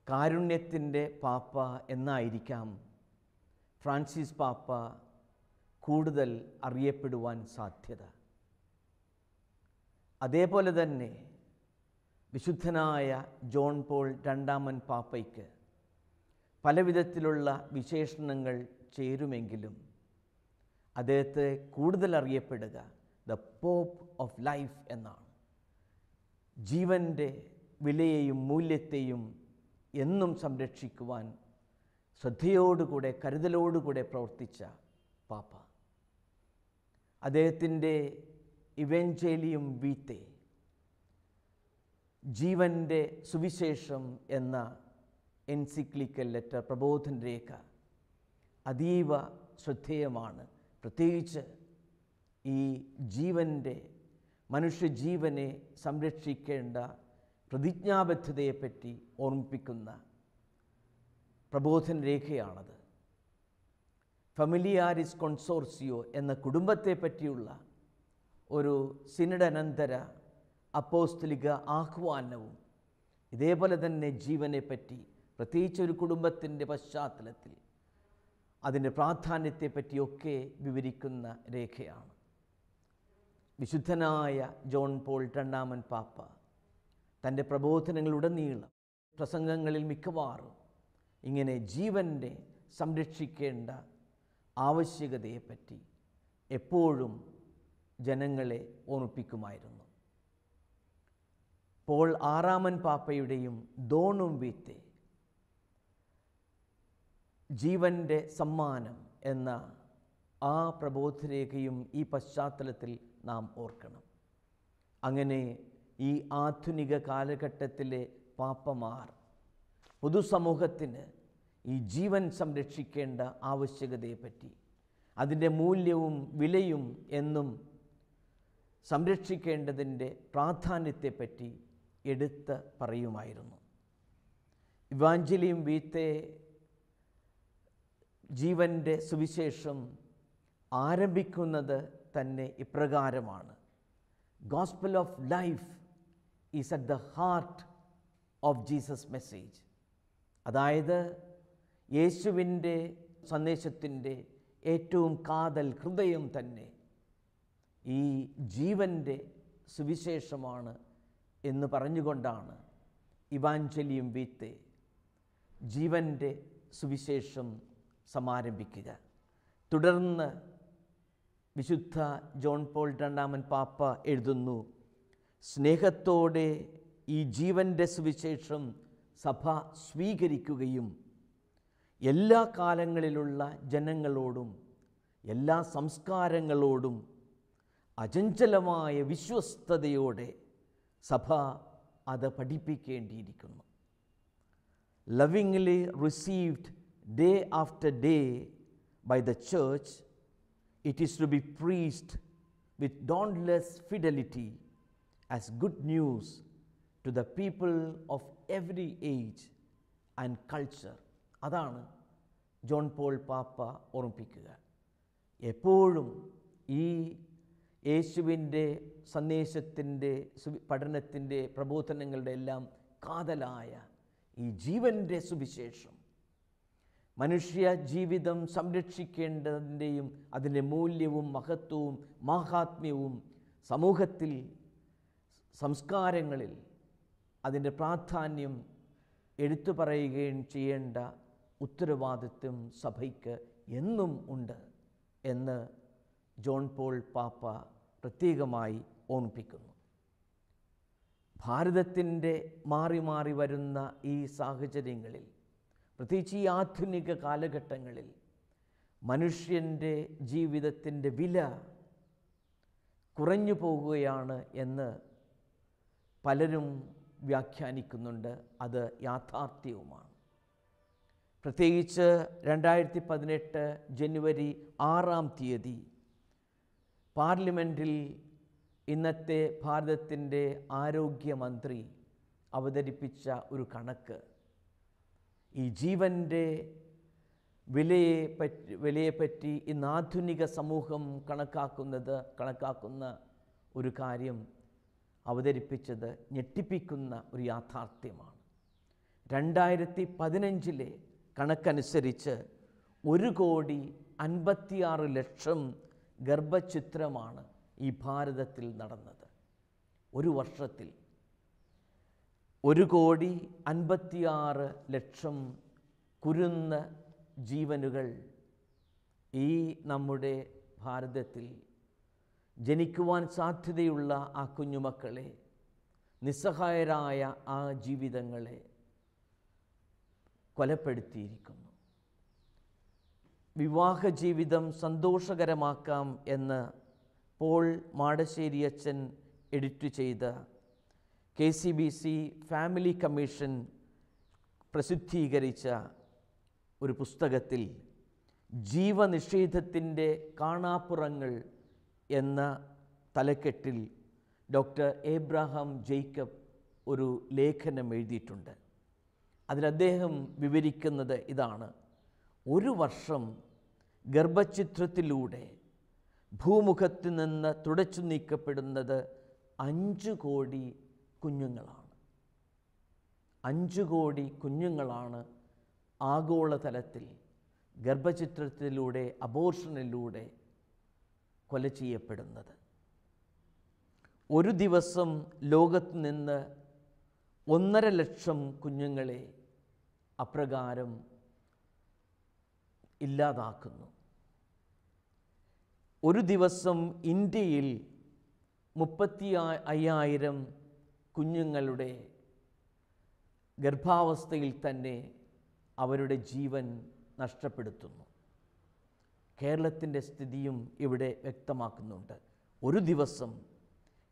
കാരുണ്യത്തിൻ്റെ പാപ്പ എന്നായിരിക്കാം ഫ്രാൻസിസ് പാപ്പ കൂടുതൽ അറിയപ്പെടുവാൻ സാധ്യത. അതേപോലെ തന്നെ വിശുദ്ധനായ ജോൺ പോൾ രണ്ടാമൻ പാപ്പയ്ക്ക് പലവിധത്തിലുള്ള വിശേഷണങ്ങൾ ചേരുമെങ്കിലും അദ്ദേഹത്തെ കൂടുതൽ അറിയപ്പെടുക ദ പോപ്പ് ഓഫ് ലൈഫ് എന്നാണ്. ജീവൻ്റെ വിലയെയും മൂല്യത്തെയും എന്നും സംരക്ഷിക്കുവാൻ ശ്രദ്ധയോടുകൂടെ കരുതലോടുകൂടെ പ്രവർത്തിച്ച പാപ്പ. അദ്ദേഹത്തിൻ്റെ ഇവഞ്ചേലിയം വീത്തെ, ജീവൻ്റെ സുവിശേഷം എന്ന എൻസിക്ലിക്കൽ ലെറ്റർ, പ്രബോധന രേഖ അതീവ ശ്രദ്ധേയമാണ്. പ്രത്യേകിച്ച് ഈ ജീവൻ്റെ മനുഷ്യജീവനെ സംരക്ഷിക്കേണ്ട പ്രതിജ്ഞാബദ്ധതയെപ്പറ്റി ഓർമ്മിപ്പിക്കുന്ന പ്രബോധന രേഖയാണത്. ഫമിലിയാരിസ് കോൺസോർസിയോ എന്ന കുടുംബത്തെ പറ്റിയുള്ള ഒരു സിനഡനന്തര അപ്പോസ്തലിക ആഹ്വാനവും ഇതേപോലെ തന്നെ ജീവനെപ്പറ്റി, പ്രത്യേകിച്ച് ഒരു കുടുംബത്തിൻ്റെ പശ്ചാത്തലത്തിൽ അതിൻ്റെ പ്രാധാന്യത്തെപ്പറ്റിയൊക്കെ വിവരിക്കുന്ന രേഖയാണ്. വിശുദ്ധനായ ജോൺ പോൾ രണ്ടാമൻ പാപ്പ തൻ്റെ പ്രബോധനങ്ങളുടനീളം പ്രസംഗങ്ങളിൽ മിക്കവാറും ഇങ്ങനെ ജീവനെ സംരക്ഷിക്കേണ്ട ആവശ്യകതയെപ്പറ്റി എപ്പോഴും ജനങ്ങളെ ഓർമ്മിപ്പിക്കുമായിരുന്നു. പോൾ ആറാമൻ പാപ്പയുടെയും ദോണും വീത്തെ, ജീവൻ്റെ സമ്മാനം എന്ന ആ പ്രബോധരേഖയും ഈ പശ്ചാത്തലത്തിൽ നാം ഓർക്കണം. അങ്ങനെ ഈ ആധുനിക കാലഘട്ടത്തിലെ പാപ്പമാർ പൊതുസമൂഹത്തിന് ഈ ജീവൻ സംരക്ഷിക്കേണ്ട ആവശ്യകതയെപ്പറ്റി, അതിൻ്റെ മൂല്യവും വിലയും എന്നും സംരക്ഷിക്കേണ്ടതിൻ്റെ പ്രാധാന്യത്തെപ്പറ്റി എടുത്ത് പറയുമായിരുന്നു. ഇവാഞ്ചലിയം വീത്തെ ജീവൻ്റെ സുവിശേഷം ആരംഭിക്കുന്നത് തന്നെ ഇപ്രകാരമാണ്: gospel of life is at the heart of Jesus message. അതായത് യേശുവിൻ്റെ സന്ദേശത്തിൻ്റെ ഏറ്റവും കാതൽ ഹൃദയം തന്നെ ഈ ജീവൻ്റെ സുവിശേഷമാണ് എന്ന് പറഞ്ഞുകൊണ്ടാണ് ഇവാഞ്ചലിയം വീത്തെ ജീവൻ്റെ സുവിശേഷം സമാരംഭിക്കുക. തുടർന്ന് വിശുദ്ധ ജോൺ പോൾ രണ്ടാമൻ പാപ്പ എഴുതുന്നു: സ്നേഹത്തോടെ ഈ ജീവൻ്റെ സുവിശേഷം സഭ സ്വീകരിക്കുകയും എല്ലാ കാലങ്ങളിലുള്ള ജനങ്ങളോടും എല്ലാ സംസ്കാരങ്ങളോടും അചഞ്ചലമായ വിശ്വസ്തയോടെ സഭ അത് പഠിപ്പിക്കേണ്ടിയിരിക്കുന്നു. Lovingly received day after day by the church, it is to be preached with dauntless fidelity as good news to the people of every age and culture. അതാണ് ജോൺ പോൾ പാപ്പ ഓർമ്മിപ്പിക്കുക. എപ്പോഴും ഈ യേശുവിൻ്റെ സന്ദേശത്തിൻ്റെ പഠനത്തിൻ്റെ പ്രബോധനങ്ങളുടെ എല്ലാം കാതലായ ഈ ജീവൻ്റെ സുവിശേഷം മനുഷ്യ ജീവിതം സംരക്ഷിക്കേണ്ടതിൻ്റെയും അതിൻ്റെ മൂല്യവും മഹത്വവും മാഹാത്മ്യവും സമൂഹത്തിൽ സംസ്കാരങ്ങളിൽ അതിൻ്റെ പ്രാധാന്യം എടുത്തു പറയുകയും ചെയ്യേണ്ട ഉത്തരവാദിത്വം സഭയ്ക്ക് എന്നും ഉണ്ട് എന്ന് ജോൺ പോൾ പാപ്പ പ്രത്യേകമായി ഓർമ്മിപ്പിക്കുന്നു. ഭാരതത്തിൻ്റെ മാറി മാറി വരുന്ന ഈ സാഹചര്യങ്ങളിൽ, പ്രത്യേകിച്ച് ഈ ആധുനിക കാലഘട്ടങ്ങളിൽ മനുഷ്യൻ്റെ ജീവിതത്തിൻ്റെ വില കുറഞ്ഞു പോകുകയാണ് എന്ന് പലരും വ്യാഖ്യാനിക്കുന്നുണ്ട്. അത് യാഥാർത്ഥ്യവുമാണ്. പ്രത്യേകിച്ച് 2018 ജനുവരി 6 പാർലമെൻറ്റിൽ ഇന്നത്തെ ഭാരതത്തിൻ്റെ ആരോഗ്യമന്ത്രി അവതരിപ്പിച്ച ഒരു കണക്ക്, ഈ ജീവൻ്റെ വിലയെപ്പറ്റി ഇന്ന് ആധുനിക സമൂഹം കണക്കാക്കുന്ന ഒരു കാര്യം അവതരിപ്പിച്ചത് ഞെട്ടിപ്പിക്കുന്ന ഒരു യാഥാർത്ഥ്യമാണ്. 2015 കണക്കനുസരിച്ച് 1,56,00,000 ഗർഭഛിദ്രമാണ് ഈ ഭാരതത്തിൽ നടന്നത്. ഒരു വർഷത്തിൽ 1,56,00,000 കുരുന്ന ജീവനുകൾ ഈ നമ്മുടെ ഭാരതത്തിൽ ജനിക്കുവാൻ സാധ്യതയുള്ള ആ കുഞ്ഞുമക്കളെ, നിസ്സഹായരായ ആ ജീവിതങ്ങളെ കൊലപ്പെടുത്തിയിരിക്കുന്നു. വിവാഹ ജീവിതം സന്തോഷകരമാക്കാം എന്ന് പോൾ മാടശ്ശേരി അച്ഛൻ എഡിറ്റ് ചെയ്ത KCBC ഫാമിലി കമ്മീഷൻ പ്രസിദ്ധീകരിച്ച ഒരു പുസ്തകത്തിൽ ജീവനിഷേധത്തിൻ്റെ കാണാപ്പുറങ്ങൾ എന്ന തലക്കെട്ടിൽ ഡോക്ടർ എബ്രഹാം ജേക്കബ് ഒരു ലേഖനം എഴുതിയിട്ടുണ്ട്. അതിൽ അദ്ദേഹം വിവരിക്കുന്നത് ഇതാണ്: ഒരു വർഷം ഗർഭഛിദ്രത്തിലൂടെ ഭൂമുഖത്ത് നിന്ന് തുടച്ചു നീക്കപ്പെടുന്നത് 5 കോടി കുഞ്ഞുങ്ങളാണ്. 5 കോടി കുഞ്ഞുങ്ങളാണ് ആഗോളതലത്തിൽ ഗർഭഛിദ്രത്തിലൂടെ, അബോർഷനിലൂടെ കൊല ചെയ്യപ്പെടുന്നത്. ഒരു ദിവസം ലോകത്ത് നിന്ന് 1.5 ലക്ഷം കുഞ്ഞുങ്ങളെ അപ്രകാരം ഇല്ലാതാക്കുന്നു. ഒരു ദിവസം ഇന്ത്യയിൽ 35,000 കുഞ്ഞുങ്ങളുടെ ഗർഭാവസ്ഥയിൽ തന്നെ അവരുടെ ജീവൻ നഷ്ടപ്പെടുത്തുന്നു. കേരളത്തിൻ്റെ സ്ഥിതിയും ഇവിടെ വ്യക്തമാക്കുന്നുണ്ട്. ഒരു ദിവസം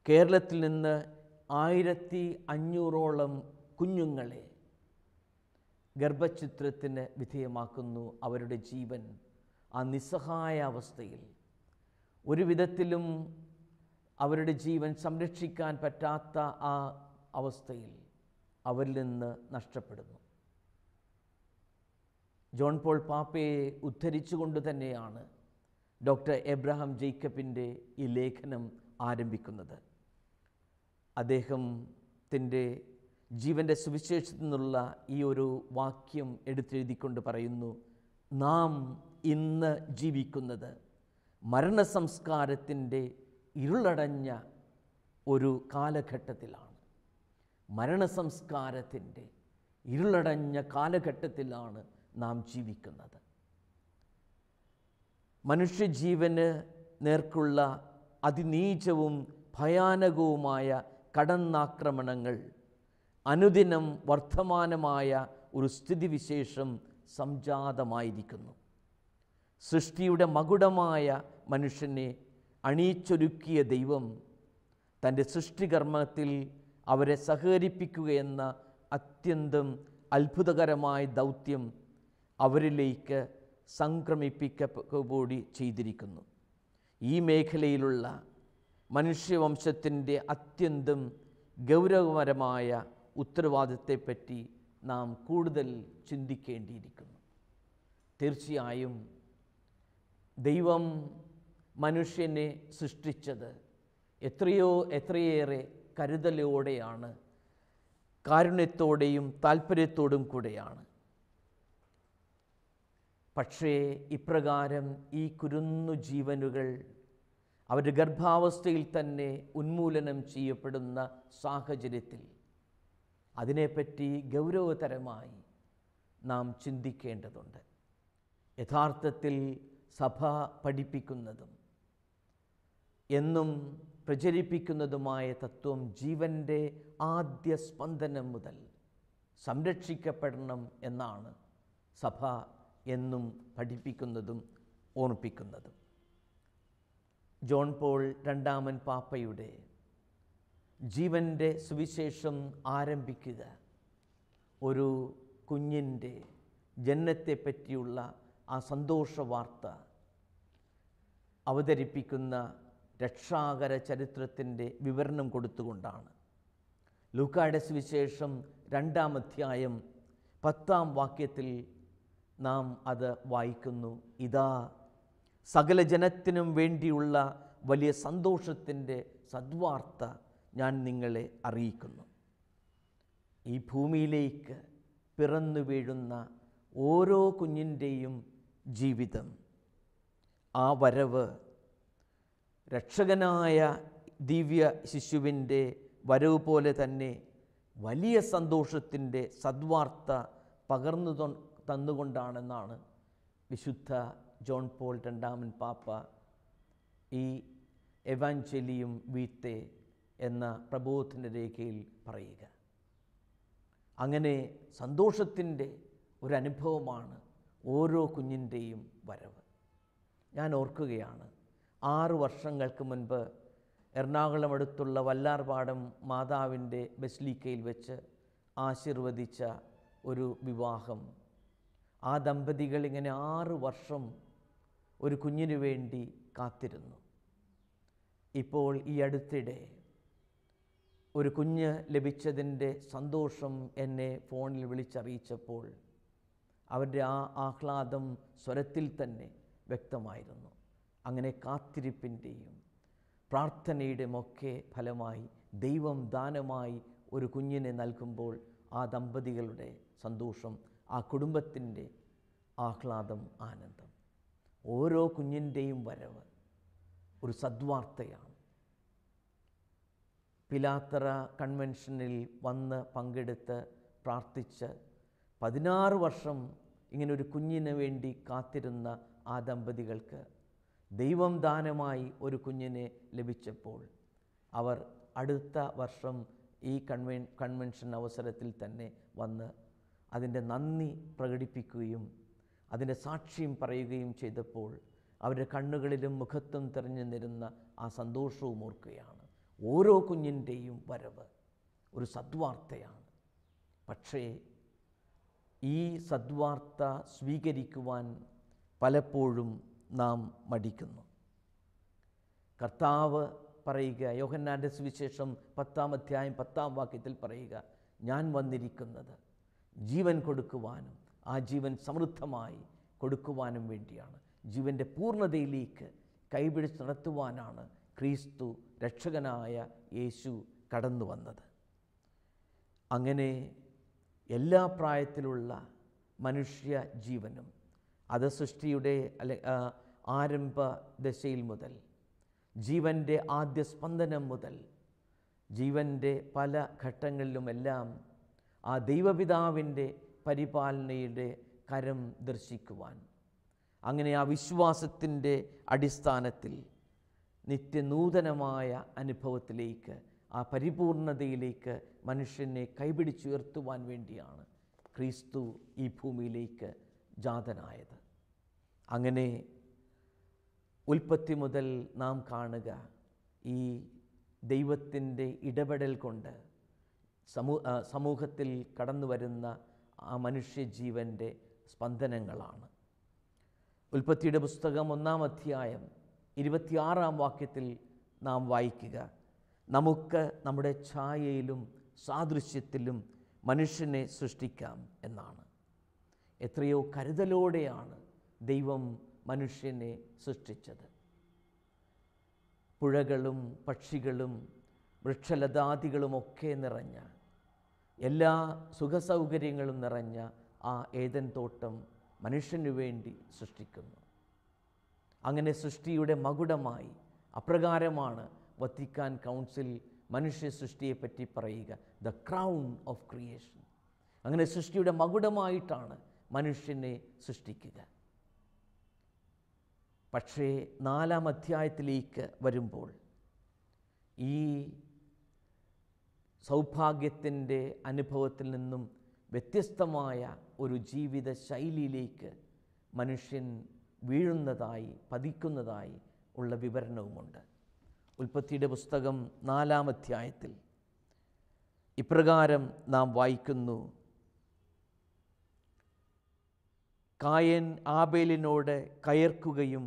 കേരളത്തിൽ നിന്ന് 1,500ഓളം കുഞ്ഞുങ്ങളെ ഗർഭഛിദ്രത്തിന് വിധേയമാക്കുന്നു. അവരുടെ ജീവൻ ആ നിസ്സഹായ അവസ്ഥയിൽ, ഒരു വിധത്തിലും അവരുടെ ജീവൻ സംരക്ഷിക്കാൻ പറ്റാത്ത ആ അവസ്ഥയിൽ അവരിൽ നിന്ന് നഷ്ടപ്പെടുന്നു. ജോൺ പോൾ പാപ്പയെ ഉദ്ധരിച്ചുകൊണ്ട് തന്നെയാണ് ഡോക്ടർ എബ്രഹാം ജേക്കബിൻ്റെ ഈ ലേഖനം ആരംഭിക്കുന്നത്. അദ്ദേഹത്തിൻ്റെ ജീവൻ്റെ സുവിശേഷത്തിൽ നിന്നുള്ള ഈ ഒരു വാക്യം എടുത്തെഴുതിക്കൊണ്ട് പറയുന്നു: നാം ഇന്ന് ജീവിക്കുന്നത് മരണസംസ്കാരത്തിൻ്റെ ഇരുളടഞ്ഞ ഒരു കാലഘട്ടത്തിലാണ്. മരണസംസ്കാരത്തിൻ്റെ ഇരുളടഞ്ഞ കാലഘട്ടത്തിലാണ് നാം ജീവിക്കുന്നത്. മനുഷ്യജീവന് നേർക്കുള്ള അതിനീചവും ഭയാനകവുമായ കടന്നാക്രമണങ്ങൾ അനുദിനം വർത്തമാനമായ ഒരു സ്ഥിതിവിശേഷം സംജാതമായിരിക്കുന്നു. സൃഷ്ടിയുടെ മകുടമായ മനുഷ്യനെ അണിയിച്ചൊരുക്കിയ ദൈവം തൻ്റെ സൃഷ്ടികർമ്മത്തിൽ അവരെ സഹകരിപ്പിക്കുകയെന്ന അത്യന്തം അത്ഭുതകരമായ ദൗത്യം അവരിലേക്ക് സംക്രമിപ്പിക്കകൂടി ചെയ്തിരിക്കുന്നു. ഈ മേഖലയിലുള്ള മനുഷ്യവംശത്തിൻ്റെ അത്യന്തം ഗൗരവപരമായ ഉത്തരവാദിത്തത്തെപ്പറ്റി നാം കൂടുതൽ ചിന്തിക്കേണ്ടിയിരിക്കുന്നു. തീർച്ചയായും ദൈവം മനുഷ്യനെ സൃഷ്ടിച്ചത് എത്രയേറെ കരുതലോടെയാണ്, കാരുണ്യത്തോടെയും താല്പര്യത്തോടും കൂടെയാണ്. പക്ഷേ ഇപ്രകാരം ഈ കുരുന്നു ജീവനുകൾ അവരുടെ ഗർഭാവസ്ഥയിൽ തന്നെ ഉന്മൂലനം ചെയ്യപ്പെടുന്ന സാഹചര്യത്തിൽ അതിനെപ്പറ്റി ഗൗരവതരമായി നാം ചിന്തിക്കേണ്ടതുണ്ട്. യഥാർത്ഥത്തിൽ സഭ പഠിപ്പിക്കുന്നതും എന്നും പ്രചരിപ്പിക്കുന്നതുമായ തത്വം ജീവൻ്റെ ആദ്യ സ്പന്ദനം മുതൽ സംരക്ഷിക്കപ്പെടണം എന്നാണ് സഭ എന്നും പഠിപ്പിക്കുന്നതും ഓർമ്മിപ്പിക്കുന്നതും. ജോൺ പോൾ രണ്ടാമൻ പാപ്പയുടെ ജീവൻ്റെ സുവിശേഷം ആരംഭിക്കുക ഒരു കുഞ്ഞിൻ്റെ ജനനത്തെപ്പറ്റിയുള്ള ആ സന്തോഷ വാർത്ത അവതരിപ്പിക്കുന്ന രക്ഷാകര ചരിത്രത്തിൻ്റെ വിവരണം കൊടുത്തുകൊണ്ടാണ്. ലൂക്കായുടെ സുവിശേഷം 2-ാം അധ്യായം 10-ാം വാക്യത്തിൽ നാം അത് വായിക്കുന്നു. ഇതാ, സകല ജനത്തിനും വേണ്ടിയുള്ള വലിയ സന്തോഷത്തിൻ്റെ സദ്വാർത്ത ഞാൻ നിങ്ങളെ അറിയിക്കുന്നു. ഈ ഭൂമിയിലേക്ക് പിറന്നു വീഴുന്ന ഓരോ കുഞ്ഞിൻ്റെയും ജീവിതം, ആ വരവ് രക്ഷകനായ ദിവ്യ ശിശുവിൻ്റെ വരവ് പോലെ തന്നെ വലിയ സന്തോഷത്തിൻ്റെ സദ്വാർത്ത പകർന്നു തന്നുകൊണ്ടാണെന്നാണ് വിശുദ്ധ ജോൺ പോൾ രണ്ടാമൻ പാപ്പ ഈ എവാഞ്ചലിയും വീത്തെ എന്ന പ്രബോധന രേഖയിൽ പറയുക. അങ്ങനെ സന്തോഷത്തിൻ്റെ ഒരനുഭവമാണ് ഓരോ കുഞ്ഞിൻ്റെയും വരവ്. ഞാൻ ഓർക്കുകയാണ്, 6 വർഷങ്ങൾക്ക് മുൻപ് എറണാകുളം അടുത്തുള്ള വല്ലാർപാടം മാതാവിൻ്റെ ബസിലിക്കയിൽ വെച്ച് ആശീർവദിച്ച ഒരു വിവാഹം. ആ ദമ്പതികൾ ഇങ്ങനെ 6 വർഷം ഒരു കുഞ്ഞിനു വേണ്ടി കാത്തിരുന്നു. ഇപ്പോൾ ഈ അടുത്തിടെ ഒരു കുഞ്ഞ് ലഭിച്ചതിൻ്റെ സന്തോഷം എന്നെ ഫോണിൽ വിളിച്ചറിയിച്ചപ്പോൾ അവരുടെ ആ ആഹ്ലാദം സ്വരത്തിൽ തന്നെ വ്യക്തമായിരുന്നു. അങ്ങനെ കാത്തിരിപ്പിൻ്റെയും പ്രാർത്ഥനയുടെയും ഒക്കെ ഫലമായി ദൈവം ദാനമായി ഒരു കുഞ്ഞിനെ നൽകുമ്പോൾ ആ ദമ്പതികളുടെ സന്തോഷം, ആ കുടുംബത്തിൻ്റെ ആഹ്ലാദം, ആനന്ദം, ഓരോ കുഞ്ഞിൻ്റെയും വരവ് ഒരു സദ്വാർത്തയാണ്. പിലാത്തറ കൺവെൻഷനിൽ വന്ന് പങ്കെടുത്ത് പ്രാർത്ഥിച്ച് 16 വർഷം ഇങ്ങനൊരു കുഞ്ഞിന് വേണ്ടി കാത്തിരുന്ന ആ ദമ്പതികൾക്ക് ദൈവം ദാനമായി ഒരു കുഞ്ഞിനെ ലഭിച്ചപ്പോൾ അവർ അടുത്ത വർഷം ഈ കൺവെൻഷൻ അവസരത്തിൽ തന്നെ വന്ന് അതിൻ്റെ നന്ദി പ്രകടിപ്പിക്കുകയും അതിൻ്റെ സാക്ഷ്യം പറയുകയും ചെയ്തപ്പോൾ അവരുടെ കണ്ണുകളിലും മുഖത്തും തെരഞ്ഞു നിരുന്ന ആ സന്തോഷവും ഓർക്കുകയാണ്. ഓരോ കുഞ്ഞിൻ്റെയും വരവ് ഒരു സദ്വാർത്തയാണ്. പക്ഷേ ഈ സദ്വാർത്ത സ്വീകരിക്കുവാൻ പലപ്പോഴും നാം മടിക്കുന്നു. കർത്താവ് പറയുക, യോഹന്നാൻ്റെ സുവിശേഷം 10-ാം അധ്യായം 10-ാം വാക്യത്തിൽ പറയുക, ഞാൻ വന്നിരിക്കുന്നത് ജീവൻ കൊടുക്കുവാനും ആ ജീവൻ സമൃദ്ധമായി കൊടുക്കുവാനും വേണ്ടിയാണ്. ജീവൻ്റെ പൂർണ്ണതയിലേക്ക് കൈപിടിച്ച് നടത്തുവാനാണ് ക്രിസ്തു രക്ഷകനായ യേശു കടന്നു വന്നത്. അങ്ങനെ എല്ലാ പ്രായത്തിലുള്ള മനുഷ്യ ജീവനും അത് സൃഷ്ടിയുടെ ആരംഭ ദശയിൽ മുതൽ, ജീവൻ്റെ ആദ്യ സ്പന്ദനം മുതൽ, ജീവൻ്റെ പല ഘട്ടങ്ങളിലുമെല്ലാം ആ ദൈവപിതാവിൻ്റെ പരിപാലനയുടെ കരം ദർശിക്കുവാൻ, അങ്ങനെ ആ വിശ്വാസത്തിൻ്റെ അടിസ്ഥാനത്തിൽ നിത്യനൂതനമായ അനുഭവത്തിലേക്ക്, ആ പരിപൂർണതയിലേക്ക് മനുഷ്യനെ കൈപിടിച്ചുയർത്തുവാൻ വേണ്ടിയാണ് ക്രിസ്തു ഈ ഭൂമിയിലേക്ക് ജാതനായത്. അങ്ങനെ ഉൽപ്പത്തി മുതൽ നാം കാണുക ഈ ദൈവത്തിൻ്റെ ഇടപെടൽ കൊണ്ട് സമൂഹത്തിൽ കടന്നു വരുന്ന ആ മനുഷ്യജീവൻ്റെ സ്പന്ദനങ്ങളാണ്. ഉൽപ്പത്തിയുടെ പുസ്തകം 1-ാം അധ്യായം 26-ാം വാക്യത്തിൽ നാം വായിക്കുക, നമുക്ക് നമ്മുടെ ഛായയിലും സാദൃശ്യത്തിലും മനുഷ്യനെ സൃഷ്ടിക്കാം എന്നാണ്. എത്രയോ കരുതലോടെയാണ് ദൈവം മനുഷ്യനെ സൃഷ്ടിച്ചത്. പുഴകളും പക്ഷികളും വൃക്ഷലതാദികളുമൊക്കെ നിറഞ്ഞ, എല്ലാ സുഖസൗകര്യങ്ങളും നിറഞ്ഞ ആ ഏദൻ തോട്ടം മനുഷ്യനു വേണ്ടി സൃഷ്ടിക്കുന്നു. അങ്ങനെ സൃഷ്ടിയുടെ മകുടമായി, അപ്രകാരമാണ് വത്തിക്കാൻ കൗൺസിൽ മനുഷ്യ സൃഷ്ടിയെപ്പറ്റി പറയുക, ദ ക്രൗൺ ഓഫ് ക്രിയേഷൻ. അങ്ങനെ സൃഷ്ടിയുടെ മകുടമായിട്ടാണ് മനുഷ്യനെ സൃഷ്ടിക്കുക. പക്ഷേ 4-ാം അധ്യായത്തിലേക്ക് വരുമ്പോൾ ഈ സൗഭാഗ്യത്തിൻ്റെ അനുഭവത്തിൽ നിന്നും വ്യത്യസ്തമായ ഒരു ജീവിത ശൈലിയിലേക്ക് മനുഷ്യൻ വീഴുന്നതായി, പതിക്കുന്നതായി ഉള്ള വിവരണവുമുണ്ട്. ഉൽപ്പത്തിയുടെ പുസ്തകം 4-ാം അധ്യായത്തിൽ ഇപ്രകാരം നാം വായിക്കുന്നു, കായൻ ആബേലിനോട് കയർക്കുകയും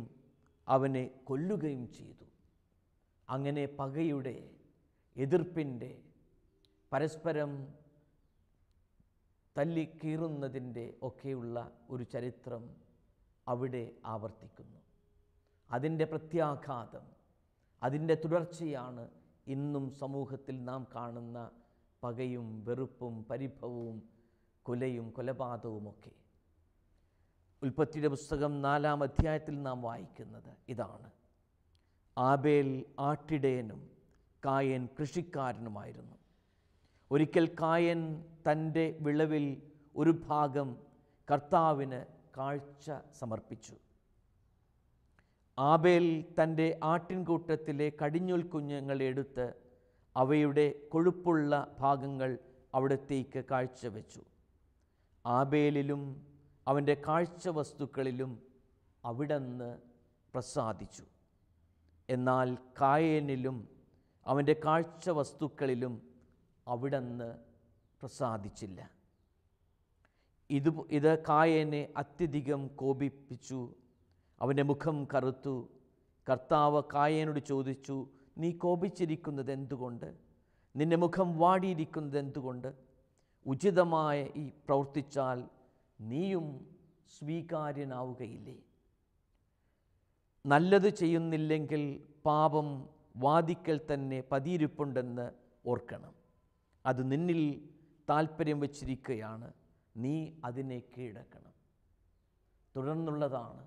അവനെ കൊല്ലുകയും ചെയ്തു. അങ്ങനെ പകയുടെ, എതിർപ്പിൻ്റെ, പരസ്പരം തല്ലിക്കീറുന്നതിൻ്റെ ഒക്കെയുള്ള ഒരു ചരിത്രം അവിടെ ആവർത്തിക്കുന്നു. അതിൻ്റെ പ്രത്യാഘാതം, അതിൻ്റെ തുടർച്ചയാണ് ഇന്നും സമൂഹത്തിൽ നാം കാണുന്ന പകയും വെറുപ്പും പരിഭവവും കൊലയും കൊലപാതകവുമൊക്കെ. ഉൽപ്പത്തിയുടെ പുസ്തകം 4-ാം അധ്യായത്തിൽ നാം വായിക്കുന്നത് ഇതാണ്: ആബേൽ ആട്ടിടയനും കായൻ കൃഷിക്കാരനുമായിരുന്നു. ഒരിക്കൽ കായൻ തൻ്റെ വിളവിൽ ഒരു ഭാഗം കർത്താവിന് കാഴ്ച സമർപ്പിച്ചു. ആബേൽ തൻ്റെ ആട്ടിൻകൂട്ടത്തിലെ കടിഞ്ഞൂൽ കുഞ്ഞുങ്ങളെ എടുത്ത് അവയുടെ കൊഴുപ്പുള്ള ഭാഗങ്ങൾ അവിടത്തേക്ക് കാഴ്ചവെച്ചു. ആബേലിലും അവൻ്റെ കാഴ്ച വസ്തുക്കളിലും അവിടുന്ന് പ്രസാദിച്ചു. എന്നാൽ കായേനിലും അവൻ്റെ കാഴ്ച വസ്തുക്കളിലും അവിടുന്ന് പ്രസാദിച്ചില്ല. ഇത് കായേനെ അത്യധികം കോപിപ്പിച്ചു. അവൻ്റെ മുഖം കറുത്തു. കർത്താവ് കായേനോട് ചോദിച്ചു, നീ കോപിച്ചിരിക്കുന്നത് എന്തുകൊണ്ട്? നിന്റെ മുഖം വാടിയിരിക്കുന്നത് എന്തുകൊണ്ട്? ഉചിതമായ ഈ പ്രവർത്തിച്ചാൽ നീയും സ്വീകാര്യനാവുകയില്ലേ? നല്ലത് ചെയ്യുന്നില്ലെങ്കിൽ പാപം വാതിക്കൽ തന്നെ പതിയിരിപ്പുണ്ടെന്ന് ഓർക്കണം. അത് നിന്നിൽ താൽപ്പര്യം വച്ചിരിക്കുകയാണ്, നീ അതിനെ കീഴടക്കണം. തുടർന്നുള്ളതാണ്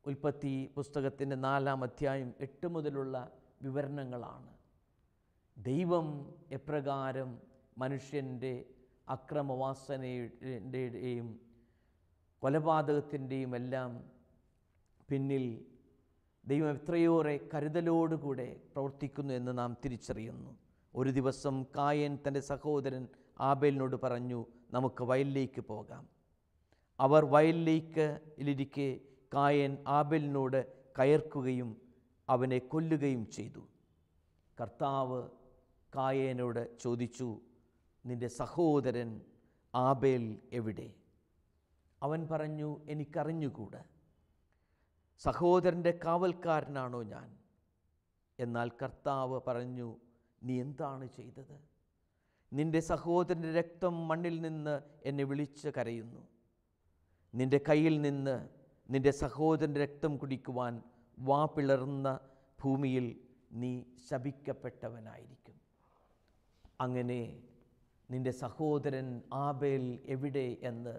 ഉൽപ്പത്തി പുസ്തകത്തിൻ്റെ 4-ാം അധ്യായം 8 മുതലുള്ള വിവരണങ്ങളാണ്. ദൈവം എപ്രകാരം മനുഷ്യൻ്റെ അക്രമവാസനയുടെയും കൊലപാതകത്തിൻ്റെയും എല്ലാം പിന്നിൽ ദൈവം എത്രയേറെ കരുതലോടുകൂടെ പ്രവർത്തിക്കുന്നു എന്ന് നാം തിരിച്ചറിയുന്നു. ഒരു ദിവസം കായൻ തൻ്റെ സഹോദരൻ ആബേലിനോട് പറഞ്ഞു, നമുക്ക് വയലിലേക്ക് പോകാം. അവർ വയലിലേക്കിലിരിക്കെ കായൻ ആബേലിനോട് കയർക്കുകയും അവനെ കൊല്ലുകയും ചെയ്തു. കർത്താവ് കായേനോട് ചോദിച്ചു, നിന്റെ സഹോദരൻ ആബേൽ എവിടെ? അവൻ പറഞ്ഞു, എനിക്കറിഞ്ഞുകൂടാ. സഹോദരൻ്റെ കാവൽക്കാരനാണോ ഞാൻ? എന്നാൽ കർത്താവ് പറഞ്ഞു, നീ എന്താണ് ചെയ്തത്? നിന്റെ സഹോദരൻ്റെ രക്തം മണ്ണിൽ നിന്ന് എന്നെ വിളിച്ച് കരയുന്നു. നിന്റെ കയ്യിൽ നിന്ന് നിന്റെ സഹോദരൻ്റെ രക്തം കുടിക്കുവാൻ വാ പിളർന്ന ഭൂമിയിൽ നീ ശപിക്കപ്പെട്ടവനായിരിക്കും. അങ്ങനെ നിന്റെ സഹോദരൻ ആബേൽ എവിടെ എന്ന്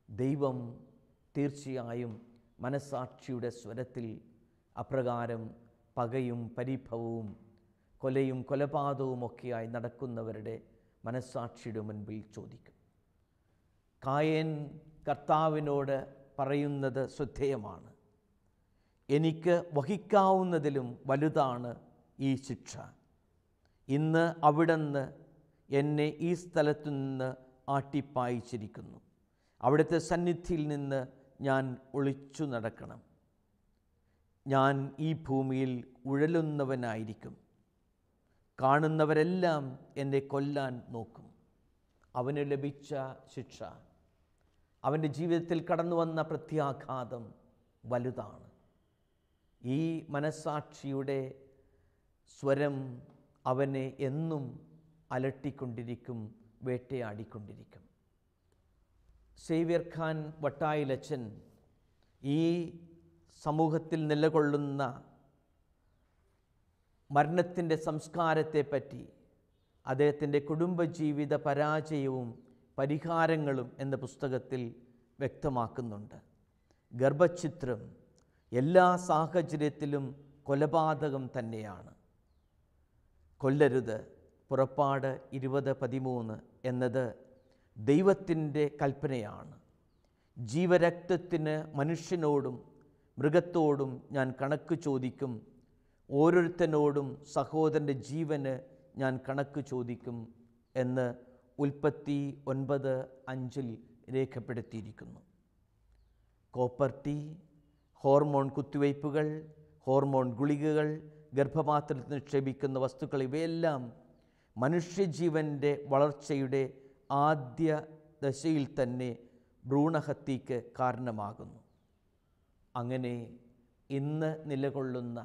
ദൈവം തീർച്ചയായും മനസ്സാക്ഷിയുടെ സ്വരത്തിൽ അപ്രകാരം പകയും പരിഭവവും കൊലയും കൊലപാതകവുമൊക്കെയായി നടക്കുന്നവരുടെ മനസ്സാക്ഷിയുടെ മുൻപിൽ ചോദിക്കും. കായേൻ കർത്താവിനോട് പറയുന്നത് ശ്രദ്ധേയമാണ്. എനിക്ക് വഹിക്കാവുന്നതിലും വലുതാണ് ഈ ശിക്ഷ. ഇന്ന് അവിടുന്ന് എന്നെ ഈ സ്ഥലത്തു നിന്ന് ആട്ടിപ്പായിച്ചിരിക്കുന്നു. അവിടുത്തെ സന്നിധിയിൽ നിന്ന് ഞാൻ ഒളിച്ചു നടക്കണം. ഞാൻ ഈ ഭൂമിയിൽ ഉഴലുന്നവനായിരിക്കും. കാണുന്നവരെല്ലാം എന്നെ കൊല്ലാൻ നോക്കും. അവന് ലഭിച്ച ശിക്ഷ, അവൻ്റെ ജീവിതത്തിൽ കടന്നു വന്ന പ്രത്യാഘാതം വലുതാണ്. ഈ മനസ്സാക്ഷിയുടെ സ്വരം അവനെ എന്നും അലട്ടിക്കൊണ്ടിരിക്കും, വേട്ടയാടിക്കൊണ്ടിരിക്കും. സേവ്യർ ഖാൻ വട്ടായിലച്ചൻ ഈ സമൂഹത്തിൽ നിലകൊള്ളുന്ന മരണത്തിൻ്റെ സംസ്കാരത്തെപ്പറ്റി അദ്ദേഹത്തിൻ്റെ കുടുംബജീവിത പരാജയവും പരിഹാരങ്ങളും എന്ന പുസ്തകത്തിൽ വ്യക്തമാക്കുന്നുണ്ട്. ഗർഭഛിദ്രം എല്ലാ സാഹചര്യത്തിലും കൊലപാതകം തന്നെയാണ്. കൊല്ലരുത്, പുറപ്പാട് 20:13 എന്നത് ദൈവത്തിൻ്റെ കൽപ്പനയാണ്. ജീവരക്തത്തിന് മനുഷ്യനോടും മൃഗത്തോടും ഞാൻ കണക്ക് ചോദിക്കും, ഓരോരുത്തനോടും സഹോദരൻ്റെ ജീവന് ഞാൻ കണക്ക് ചോദിക്കും എന്ന് ഉൽപ്പത്തി 9:5 രേഖപ്പെടുത്തിയിരിക്കുന്നു. കോപ്പർ ടീ, ഹോർമോൺ കുത്തിവയ്പ്പുകൾ, ഹോർമോൺ ഗുളികകൾ, ഗർഭപാത്രത്തിൽ നിക്ഷേപിക്കുന്ന വസ്തുക്കൾ, ഇവയെല്ലാം മനുഷ്യജീവൻ്റെ വളർച്ചയുടെ ആദ്യ ദശയിൽ തന്നെ ഭ്രൂണഹത്യയ്ക്ക് കാരണമാകുന്നു. അങ്ങനെ ഇന്ന് നിലകൊള്ളുന്ന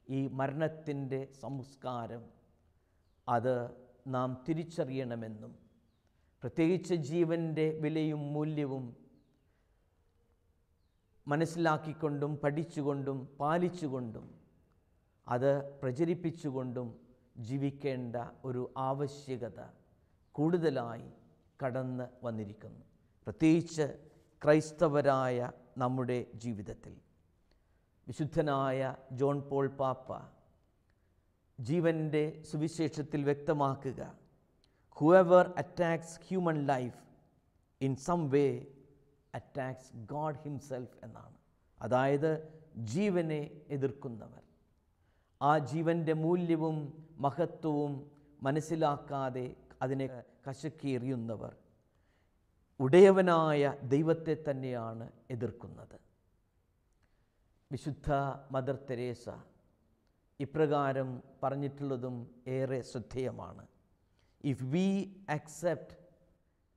ഈ മരണത്തിൻ്റെ സംസ്കാരം അത് നാം തിരിച്ചറിയണമെന്നും പ്രത്യേകിച്ച് ജീവൻ്റെ വിലയും മൂല്യവും മനസ്സിലാക്കിക്കൊണ്ടും പഠിച്ചുകൊണ്ടും പാലിച്ചുകൊണ്ടും അത് പ്രചരിപ്പിച്ചുകൊണ്ടും ജീവിക്കേണ്ട ഒരു ആവശ്യകത കൂടുതലായി കടന്ന് വന്നിരിക്കുന്നു. പ്രത്യേകിച്ച് ക്രൈസ്തവരായ നമ്മുടെ ജീവിതത്തിൽ. വിശുദ്ധനായ ജോൺ പോൾ പാപ്പ ജീവൻ്റെ സുവിശേഷത്തിൽ വ്യക്തമാക്കുക, whoever attacks human life in some way attacks God himself എന്നാണ്. അതായത് ജീവനെ എതിർക്കുന്നവർ, ആ ജീവൻ്റെ മൂല്യവും മഹത്വവും മനസ്സിലാക്കാതെ അതിനെ കശക്കിയെറിയുന്നവർ ഉടയവനായ ദൈവത്തെ തന്നെയാണ് എതിർക്കുന്നത്. വിശുദ്ധ മദർ തെരേസ ഇപ്രകാരം പറഞ്ഞിട്ടുള്ളതും ഏറെ ശ്രദ്ധേയമാണ്. If we accept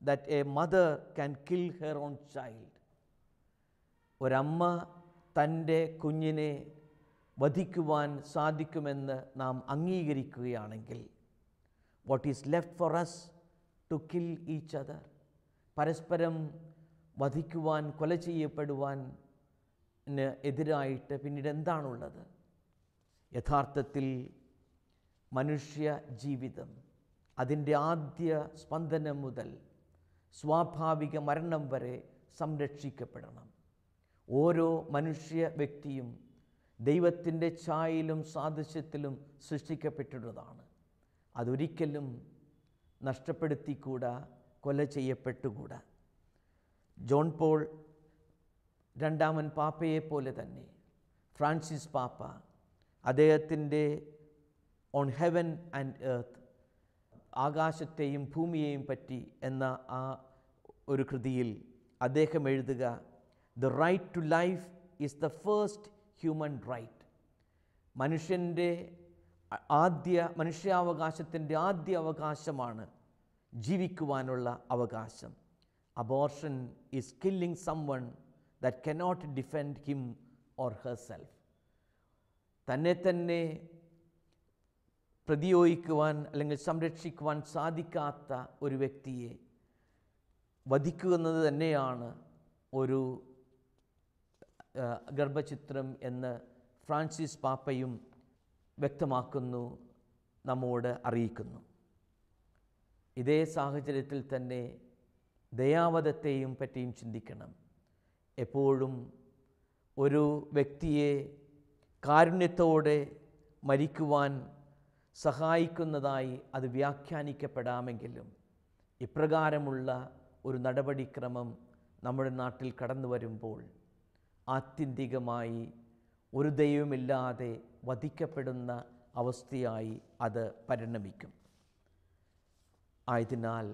that a mother can kill her own child, ഒരമ്മ തൻ്റെ കുഞ്ഞിനെ വധിക്കുവാൻ സാധിക്കുമെന്ന് നാം അംഗീകരിക്കുകയാണെങ്കിൽ, what is left for us to kill each other? പരസ്പരം വധിക്കുവാൻ, കൊല ചെയ്യപ്പെടുവാൻ എതിരായിട്ട് പിന്നീട് എന്താണുള്ളത്? യഥാർത്ഥത്തിൽ മനുഷ്യ ജീവിതം അതിൻ്റെ ആദ്യ സ്പന്ദനം മുതൽ സ്വാഭാവിക മരണം വരെ സംരക്ഷിക്കപ്പെടണം. ഓരോ മനുഷ്യ വ്യക്തിയും ദൈവത്തിൻ്റെ ഛായയിലും സാദൃശ്യത്തിലും സൃഷ്ടിക്കപ്പെട്ടിട്ടുള്ളതാണ്. അതൊരിക്കലും നഷ്ടപ്പെടുത്തിക്കൂടാ, കൊല ചെയ്യപ്പെട്ടുകൂടാ. ജോൺ പോൾ രണ്ടാമൻ പാപ്പയെപ്പോലെ തന്നെ ഫ്രാൻസിസ് പാപ്പ അദ്ദേഹത്തിൻ്റെ ഓൺ ഹെവൻ ആൻഡ് എർത്ത്, ആകാശത്തെയും ഭൂമിയെയും പറ്റി എന്ന ആ ഒരു കൃതിയിൽ അദ്ദേഹം എഴുതുക, the right to life is the first human right. മനുഷ്യാവകാശത്തിൻ്റെ ആദ്യ അവകാശമാണ് ജീവിക്കുവാനുള്ള അവകാശം. Abortion is killing someone that cannot defend him or herself. തന്നെ തന്നെ പ്രതിയോഗിക്കുവാൻ അല്ലെങ്കിൽ സംരക്ഷിക്കുവാൻ സാധിക്കാത്ത ഒരു വ്യക്തിയെ വധിക്കുന്നത് തന്നെയാണ് ഒരു ഗർഭചിത്രം എന്ന് ഫ്രാൻസിസ് പാപ്പയും വ്യക്തമാക്കുന്നു, നമ്മോട് അറിയിക്കുന്നു. ഇതേ സാഹചര്യത്തിൽ തന്നെ ദയാവധത്തെയും പറ്റിയും ചിന്തിക്കണം. എപ്പോഴും ഒരു വ്യക്തിയെ കാരുണ്യത്തോടെ മരിക്കുവാൻ സഹായിക്കുന്നതായി അത് വ്യാഖ്യാനിക്കപ്പെടാമെങ്കിലും ഇപ്രകാരമുള്ള ഒരു നടപടിക്രമം നമ്മുടെ നാട്ടിൽ കടന്നു വരുമ്പോൾ ആത്യന്തികമായി ഒരു ദൈവമില്ലാതെ വധിക്കപ്പെടുന്ന അവസ്ഥയായി അത് പരിണമിക്കും. ആയതിനാൽ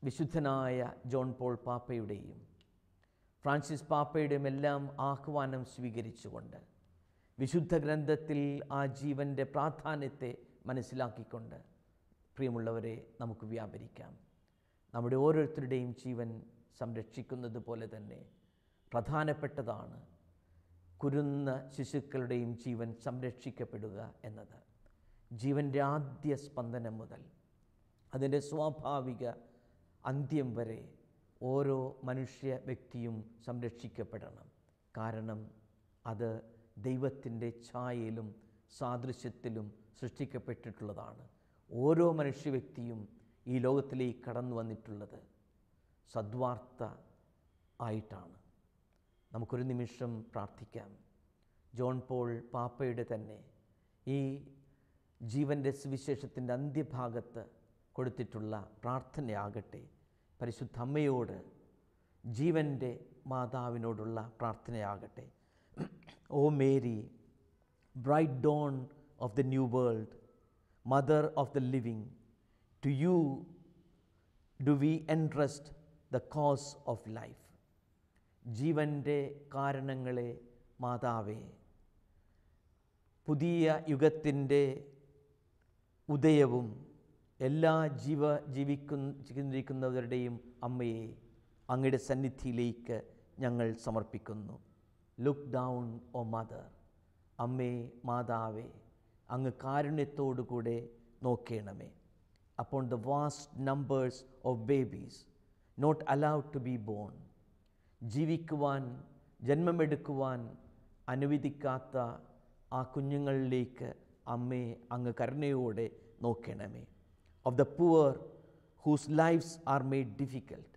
വിശുദ്ധനായ ജോൺ പോൾ പാപ്പയുടെയും ഫ്രാൻസിസ് പാപ്പയുടെയും എല്ലാം ആഹ്വാനം സ്വീകരിച്ചുകൊണ്ട് വിശുദ്ധ ഗ്രന്ഥത്തിൽ ആ ജീവൻ്റെ പ്രാധാന്യത്തെ മനസ്സിലാക്കിക്കൊണ്ട് പ്രിയമുള്ളവരെ നമുക്ക് വ്യാപരിക്കാം. നമ്മുടെ ഓരോരുത്തരുടെയും ജീവൻ സംരക്ഷിക്കുന്നത് പോലെ തന്നെ പ്രധാനപ്പെട്ടതാണ് കുരുന്ന ശിശുക്കളുടെയും ജീവൻ സംരക്ഷിക്കപ്പെടുക എന്നത്. ജീവൻ്റെ ആദ്യ സ്പന്ദനം മുതൽ അതിൻ്റെ സ്വാഭാവിക അന്ത്യം വരെ ഓരോ മനുഷ്യ വ്യക്തിയും സംരക്ഷിക്കപ്പെടണം. കാരണം അത് ദൈവത്തിൻ്റെ ഛായയിലും സാദൃശ്യത്തിലും സൃഷ്ടിക്കപ്പെട്ടിട്ടുള്ളതാണ്. ഓരോ മനുഷ്യ വ്യക്തിയും ഈ ലോകത്തിലേക്ക് കടന്നു വന്നിട്ടുള്ളത് സദ്വാർത്ത ആയിട്ടാണ്. നമുക്കൊരു നിമിഷം പ്രാർത്ഥിക്കാം. ജോൺ പോൾ പാപ്പയുടെ തന്നെ ഈ ജീവൻ്റെ സുവിശേഷത്തിൻ്റെ അന്ത്യഭാഗത്ത് കൊടുത്തിട്ടുള്ള പ്രാർത്ഥനയാകട്ടെ പരിശുദ്ധ അമ്മയോട്, ജീവൻ്റെ മാതാവിനോടുള്ള പ്രാർത്ഥനയാകട്ടെ. Oh Mary, bright dawn of the new world, mother of the living, to you do we entrust the cause of life. ജീവൻ്റെ കാരണങ്ങളെ മാതാവേ, പുതിയ യുഗത്തിൻ്റെ ഉദയവും എല്ലാ ജീവിക്കുന്നവരുടെയും അമ്മയെ അങ്ങയുടെ സന്നിധിയിലേക്ക് ഞങ്ങൾ സമർപ്പിക്കുന്നു. ലുക്ക് ഡൗൺ ഓ മദർ, അമ്മേ മാതാവേ, അങ്ങ് കാരുണ്യത്തോടുകൂടെ നോക്കേണമേ. upon the vast numbers of babies not allowed to be born. ജീവിക്കുവാൻ, ജന്മമെടുക്കുവാൻ അനുവദിക്കാത്ത ആ കുഞ്ഞുങ്ങളിലേക്ക് അമ്മേ അങ്ങ് കരുണയോടെ നോക്കണമേ. Of the poor whose lives are made difficult,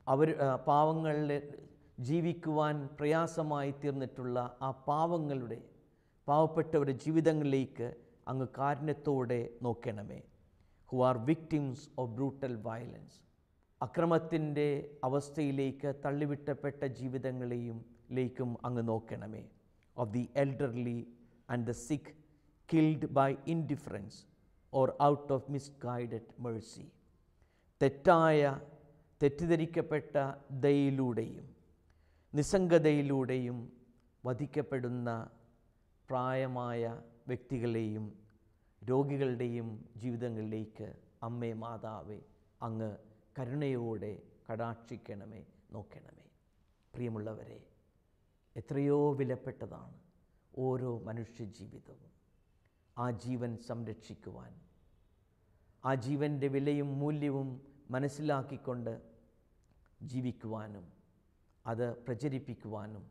അവർ പാവങ്ങളുടെ ജീവിക്കുവാൻ പ്രയാസമായി തീർന്നിട്ടുള്ള ആ പാവപ്പെട്ടവരുടെ ജീവിതങ്ങളിലേക്ക് അങ്ങ് കാരുണ്യത്തോടെ നോക്കണമേ. Who are victims of brutal violence, അക്രമത്തിൻ്റെ അവസ്ഥയിലേക്ക് തള്ളിവിട്ടപ്പെട്ട ജീവിതങ്ങളെയും അങ്ങ് നോക്കണമേ. Of the elderly and the sick killed by indifference or out of misguided mercy, തെറ്റിദ്ധരിക്കപ്പെട്ട ദയയിലൂടെയും നിസ്സംഗതയിലൂടെയും വധിക്കപ്പെടുന്ന പ്രായമായ വ്യക്തികളെയും രോഗികളുടെയും ജീവിതങ്ങളിലേക്ക് അമ്മേ മാതാവേ അങ്ങ് കരുണയോടെ കടാക്ഷിക്കണമേ, നോക്കണമേ. പ്രിയമുള്ളവരെ, എത്രയോ വിലപ്പെട്ടതാണ് ഓരോ മനുഷ്യജീവിതവും. ആ ജീവൻ സംരക്ഷിക്കുവാൻ, ആ ജീവൻ്റെ വിലയും മൂല്യവും മനസ്സിലാക്കിക്കൊണ്ട് ജീവിക്കുവാനും അത് പ്രചരിപ്പിക്കുവാനും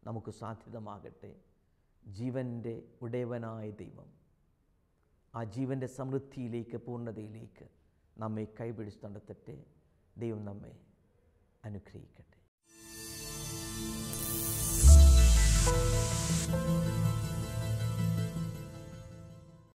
നമുക്ക് സാധ്യതമാകട്ടെ. ജീവൻ്റെ ഉടയവനായ ദൈവം ആ ജീവൻ്റെ സമൃദ്ധിയിലേക്ക്, പൂർണ്ണതയിലേക്ക് നമ്മെ കൈപിടിച്ച് നടത്തട്ടെ. ദൈവം നമ്മെ അനുഗ്രഹിക്കട്ടെ.